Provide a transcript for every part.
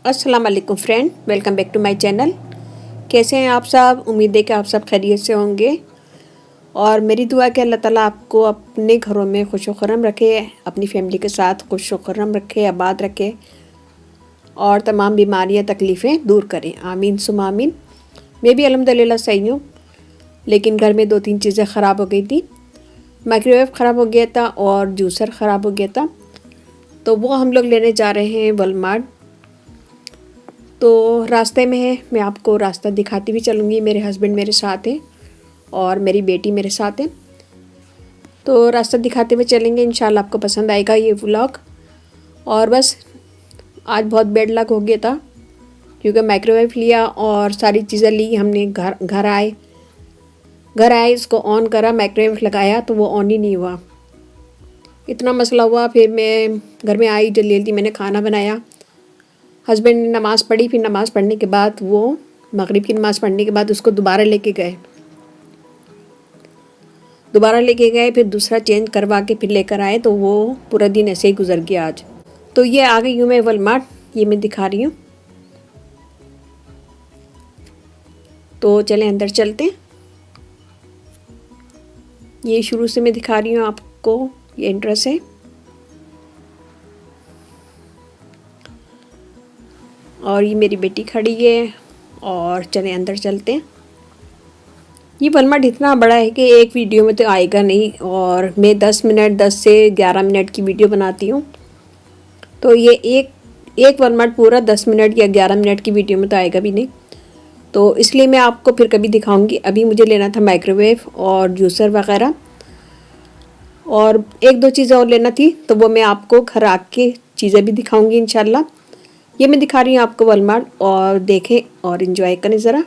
अस्सलाम वालेकुम friend, welcome back to my channel. कैसे हैं आप सब? उम्मीद है कि आप सब खैरियत से होंगे और मेरी दुआ है कि अल्लाह ताला आपको अपने घरों में खुश व खुर्रम रखे, अपनी फैमिली के साथ खुश व खुर्रम रखे, आबाद रखे और तमाम बीमारियां तकलीफ़ें दूर करें। आमीन सुम आमीन। मैं भी अल्हम्दुलिल्लाह सही हूँ, लेकिन घर में 2-3 चीज़ें ख़राब हो गई थी। माइक्रोवेव ख़राब हो गया था और जूसर ख़राब हो गया था, तो वो हम लोग लेने जा रहे हैं वॉलमार्ट। तो रास्ते में है, मैं आपको रास्ता दिखाती भी चलूँगी। मेरे हस्बैंड मेरे साथ हैं और मेरी बेटी मेरे साथ है, तो रास्ता दिखाते हुए चलेंगे। इंशाल्लाह आपको पसंद आएगा ये व्लॉग। और बस आज बहुत बैड लक हो गया था, क्योंकि माइक्रोवेव लिया और सारी चीज़ें ली हमने। घर आए इसको ऑन करा, माइक्रोवेव लगाया तो वो ऑन ही नहीं हुआ। इतना मसला हुआ। फिर मैं घर में आई, जल्दी जल्दी मैंने खाना बनाया। हस्बैंड ने नमाज़ पढ़ी, फिर नमाज़ पढ़ने के बाद वो मगरिब की नमाज़ पढ़ने के बाद उसको दोबारा लेके गए, फिर दूसरा चेंज करवा के फिर लेकर आए। तो वो पूरा दिन ऐसे ही गुजर गया आज। तो ये आ गई हूँ मैं वॉलमार्ट, ये मैं दिखा रही हूँ। तो चलें अंदर चलते हैं। ये शुरू से मैं दिखा रही हूँ आपको, ये एंट्रेंस है और ये मेरी बेटी खड़ी है। और चलें अंदर चलते हैं। ये वॉलमार्ट इतना बड़ा है कि एक वीडियो में तो आएगा नहीं, और मैं 10 से 11 मिनट की वीडियो बनाती हूँ, तो ये एक वॉलमार्ट पूरा 10 मिनट या 11 मिनट की वीडियो में तो आएगा भी नहीं। तो इसलिए मैं आपको फिर कभी दिखाऊंगी। अभी मुझे लेना था माइक्रोवेव और जूसर वगैरह, और 1-2 चीज़ें और लेना थी, तो वो मैं आपको घर आके चीज़ें भी दिखाऊंगी इंशाल्लाह। ये मैं दिखा रही हूँ आपको वॉलमार्ट, और देखें और इन्जॉय करें ज़रा।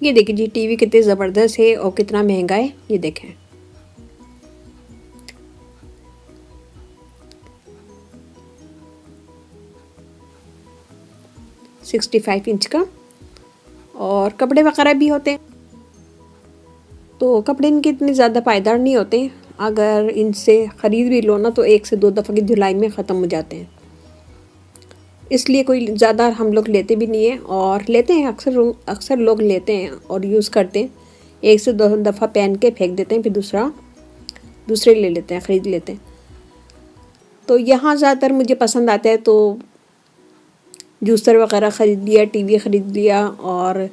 ये देखिए जी, टीवी कितने ज़बरदस्त है और कितना महंगा है, ये देखें। ₹65 इंच का। और कपड़े वगैरह भी होते हैं, तो कपड़े इनके इतने ज़्यादा पायदार नहीं होते। अगर इनसे ख़रीद भी लो ना, तो 1 से 2 दफ़ा की धुलाई में ख़त्म हो जाते हैं। इसलिए कोई ज़्यादा हम लोग लेते भी नहीं हैं, और लेते हैं अक्सर लोग लेते हैं और यूज़ करते हैं। 1 से 2 दफ़ा पहन के फेंक देते हैं, फिर दूसरे ले लेते हैं, ख़रीद लेते हैं। तो यहाँ ज़्यादातर मुझे पसंद आता है, तो जूसर वगैरह ख़रीद लिया, टीवी ख़रीद लिया और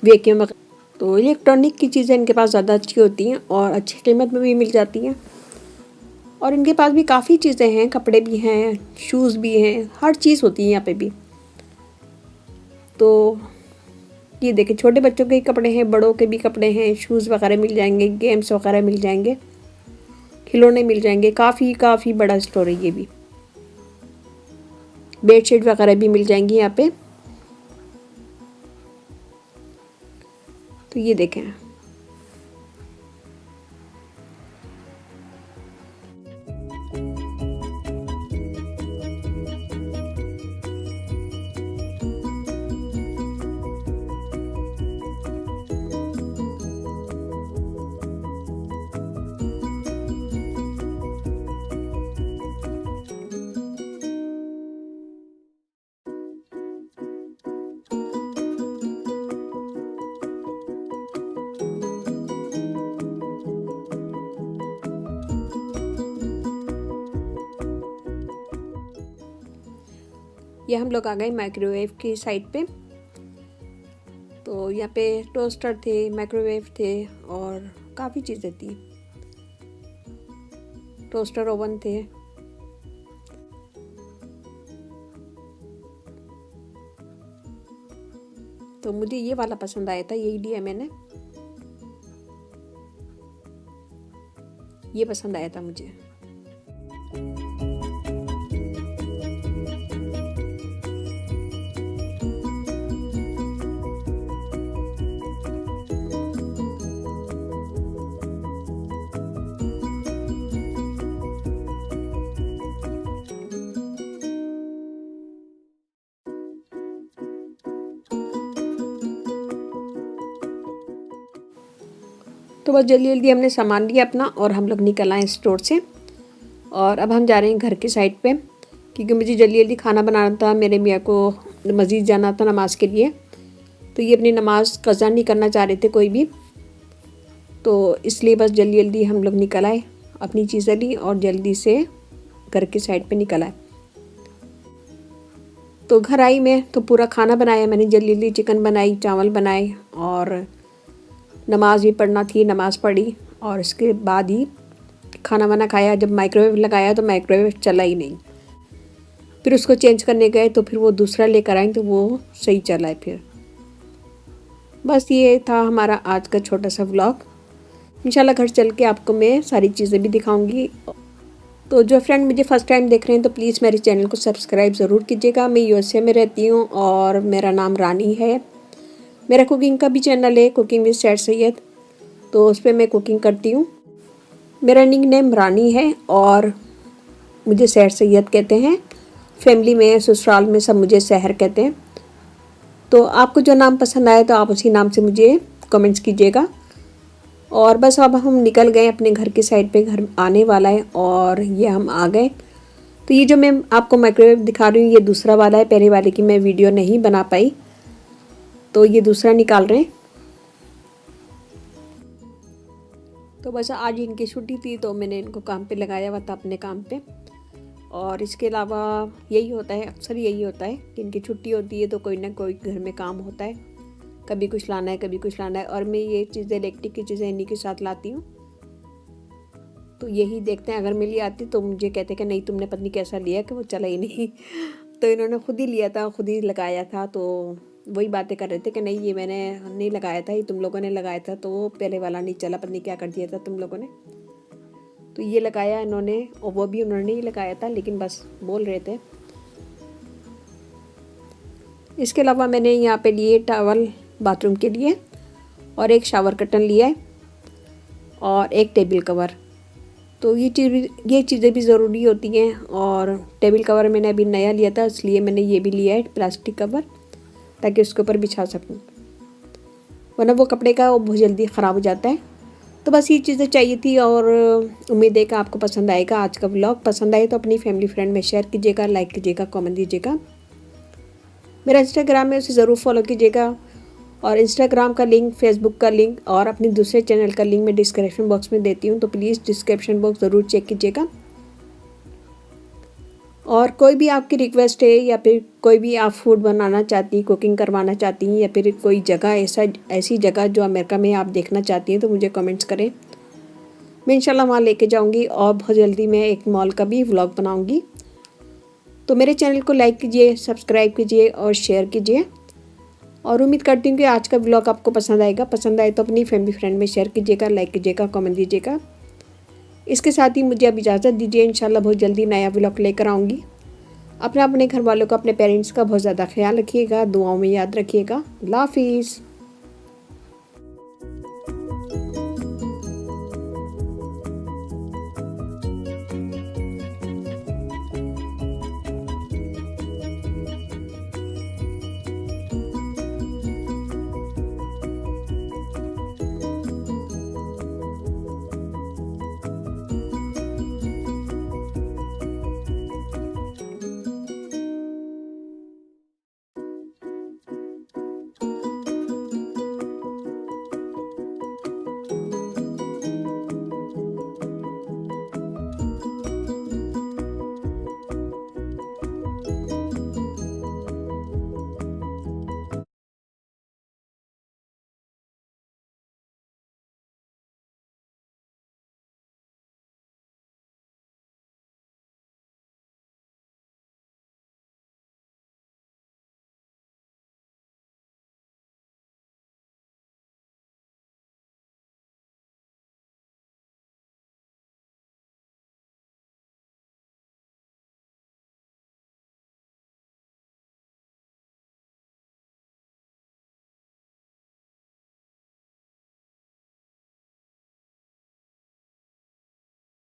वैक्यूम। तो इलेक्ट्रॉनिक की चीज़ें इनके पास ज़्यादा अच्छी होती हैं और अच्छी कीमत में भी मिल जाती हैं। और इनके पास भी काफ़ी चीज़ें हैं, कपड़े भी हैं, शूज़ भी हैं, हर चीज़ होती है यहाँ पे भी। तो ये देखिए, छोटे बच्चों के कपड़े हैं, बड़ों के भी कपड़े हैं, शूज़ वगैरह मिल जाएंगे, गेम्स वगैरह मिल जाएंगे, खिलौने मिल जाएंगे। काफ़ी बड़ा स्टोर है ये भी। बेडशीट वगैरह भी मिल जाएंगी यहाँ पे। तो ये देखें, ये हम लोग आ गए माइक्रोवेव की साइड पे। तो यहाँ पे टोस्टर थे, माइक्रोवेव थे और काफ़ी चीज़ें थी, टोस्टर ओवन थे। तो मुझे ये वाला पसंद आया था, यही लिया मैंने, ये पसंद आया था मुझे। तो बस जल्दी जल्दी हमने सामान लिया अपना और हम लोग निकल आए स्टोर से। और अब हम जा रहे हैं घर की साइड पे, क्योंकि मुझे जल्दी जल्दी खाना बनाना था, मेरे मियाँ को मस्जिद जाना था नमाज़ के लिए। तो ये अपनी नमाज़ कज़ा नहीं करना चाह रहे थे कोई भी, तो इसलिए बस जल्दी जल्दी हम लोग निकल आए, अपनी चीज़ें ली और जल्दी से घर की साइड पे निकल आए। तो घर आई मैं तो पूरा खाना बनाया मैंने, जल्दी जल्दी चिकन बनाई, चावल बनाए और नमाज़ भी पढ़ना थी, नमाज़ पढ़ी और इसके बाद ही खाना वाना खाया। जब माइक्रोवेव लगाया तो माइक्रोवेव चला ही नहीं, फिर उसको चेंज करने गए तो फिर वो दूसरा लेकर आए तो वो सही चला है फिर। बस ये था हमारा आज का छोटा सा व्लॉग। इंशाल्लाह घर चल के आपको मैं सारी चीज़ें भी दिखाऊंगी। तो जो फ्रेंड मुझे फ़र्स्ट टाइम देख रहे हैं तो प्लीज़ मेरे चैनल को सब्सक्राइब ज़रूर कीजिएगा। मैं यूएसए में रहती हूँ और मेरा नाम रानी है। मेरा कुकिंग का भी चैनल है, कुकिंग विद सैड सैयद, तो उस पर मैं कुकिंग करती हूँ। मेरा निक नेम रानी है और मुझे सैड सैयद कहते हैं। फैमिली में, ससुराल में सब मुझे सहर कहते हैं। तो आपको जो नाम पसंद आए तो आप उसी नाम से मुझे कमेंट्स कीजिएगा। और बस अब हम निकल गए अपने घर की साइड पे, घर आने वाला है और ये हम आ गए। तो ये जो मैं आपको माइक्रोवेव दिखा रही हूँ ये दूसरा वाला है, पहले वाले की मैं वीडियो नहीं बना पाई, तो ये दूसरा निकाल रहे हैं। तो बस आज इनकी छुट्टी थी तो मैंने इनको काम पे लगाया हुआ था, अपने काम पे। और इसके अलावा यही होता है, अक्सर यही होता है कि इनकी छुट्टी होती है तो कोई ना कोई घर में काम होता है, कभी कुछ लाना है, कभी कुछ लाना है। और मैं ये चीज़ें, इलेक्ट्रिक की चीज़ें इन्हीं के साथ लाती हूँ। तो यही देखते हैं, अगर मैं ले आती तो मुझे कहते कि नहीं तुमने पत्नी कैसा लिया कि वो चला ही नहीं। तो इन्होंने खुद ही लिया था, खुद ही लगाया था। तो वही बातें कर रहे थे कि नहीं ये मैंने नहीं लगाया था, ये तुम लोगों ने लगाया था, तो वो पहले वाला नहीं चला, पत्नी क्या कर दिया था तुम लोगों ने। तो ये लगाया इन्होंने और वो भी उन्होंने ही लगाया था, लेकिन बस बोल रहे थे। इसके अलावा मैंने यहाँ पे लिए टॉवल बाथरूम के लिए और एक शावर कर्टन लिया है और एक टेबल कवर। तो ये चीज़ें भी ज़रूरी होती हैं। और टेबल कवर मैंने अभी नया लिया था, इसलिए मैंने ये भी लिया है प्लास्टिक कवर, ताकि उसके ऊपर बिछा सकूं, वरना वो कपड़े का वो बहुत जल्दी ख़राब हो जाता है। तो बस ये चीज़ें चाहिए थी और उम्मीद है कि आपको पसंद आएगा आज का व्लॉग। पसंद आए तो अपनी फैमिली फ्रेंड में शेयर कीजिएगा, लाइक कीजिएगा, कमेंट दीजिएगा। मेरा इंस्टाग्राम है, उसे ज़रूर फॉलो कीजिएगा। और इंस्टाग्राम का लिंक, फेसबुक का लिंक और अपने दूसरे चैनल का लिंक मैं डिस्क्रिप्शन बॉक्स में देती हूँ, तो प्लीज़ डिस्क्रिप्शन बॉक्स ज़रूर चेक कीजिएगा। और कोई भी आपकी रिक्वेस्ट है या फिर कोई भी आप फूड बनाना चाहती, कुकिंग करवाना चाहती हैं, या फिर कोई जगह ऐसी जगह जो अमेरिका में आप देखना चाहती हैं, तो मुझे कमेंट्स करें। मैं इंशाल्लाह वहाँ लेके जाऊँगी और बहुत जल्दी मैं एक मॉल का भी व्लॉग बनाऊँगी। तो मेरे चैनल को लाइक कीजिए, सब्सक्राइब कीजिए और शेयर कीजिए। और उम्मीद करती हूँ कि आज का व्लॉग आपको पसंद आएगा। पसंद आए तो अपनी फैमिली फ्रेंड में शेयर कीजिएगा, लाइक कीजिएगा, कमेंट दीजिएगा। इसके साथ ही मुझे अब इजाज़त दीजिए। इंशाल्लाह बहुत जल्दी नया व्लॉग लेकर आऊँगी। अपने घर वालों का, अपने पेरेंट्स का बहुत ज़्यादा ख्याल रखिएगा, दुआओं में याद रखिएगा। अल्लाह हाफिज़।